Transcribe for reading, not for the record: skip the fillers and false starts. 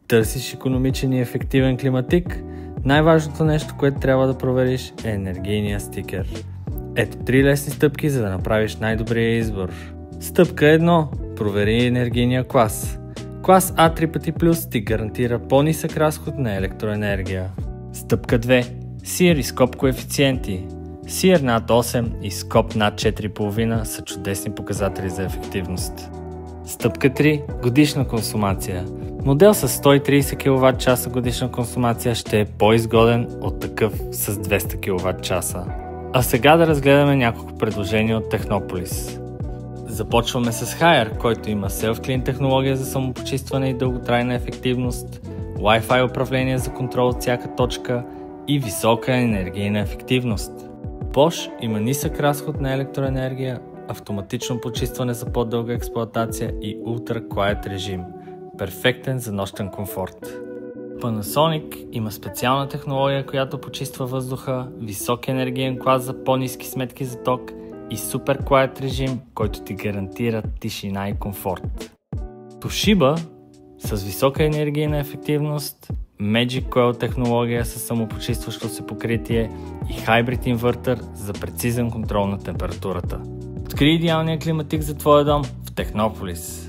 Търсиш икономичен и ефективен климатик? Най-важното нещо, което трябва да провериш, е енергийния стикер. Ето 3 лесни стъпки, за да направиш най-добрия избор. Стъпка 1. Провери енергийния клас. Клас А 3 пъти плюс ти гарантира по-нисък разход на електроенергия. Стъпка 2. SEER и SCOP коефициенти. SEER над 8 и SCOP над 4,5 са чудесни показатели за ефективност. Стъпка 3. Годишна консумация. Модел с 130 кВт годишна консумация ще е по-изгоден от такъв с 200 кВт. А сега да разгледаме няколко предложения от Технополис. Започваме с Haier, който има Self-Clean технология за самопочистване и дълготрайна ефективност, Wi-Fi управление за контрол от всяка точка и висока енергийна ефективност. Bosch има нисък разход на електроенергия, автоматично почистване за по-дълга експлоатация и Ultra Quiet режим, перфектен за нощен комфорт. Panasonic има специална технология, която почиства въздуха, висок енергиен клас за по-ниски сметки за ток и Super Quiet режим, който ти гарантира тишина и комфорт. Toshiba с висока енергийна ефективност, Magic Coil технология с самопочистващо се покритие и Hybrid инвъртър за прецизен контрол на температурата. Откри идеалния климатик за твоя дом в Технополис.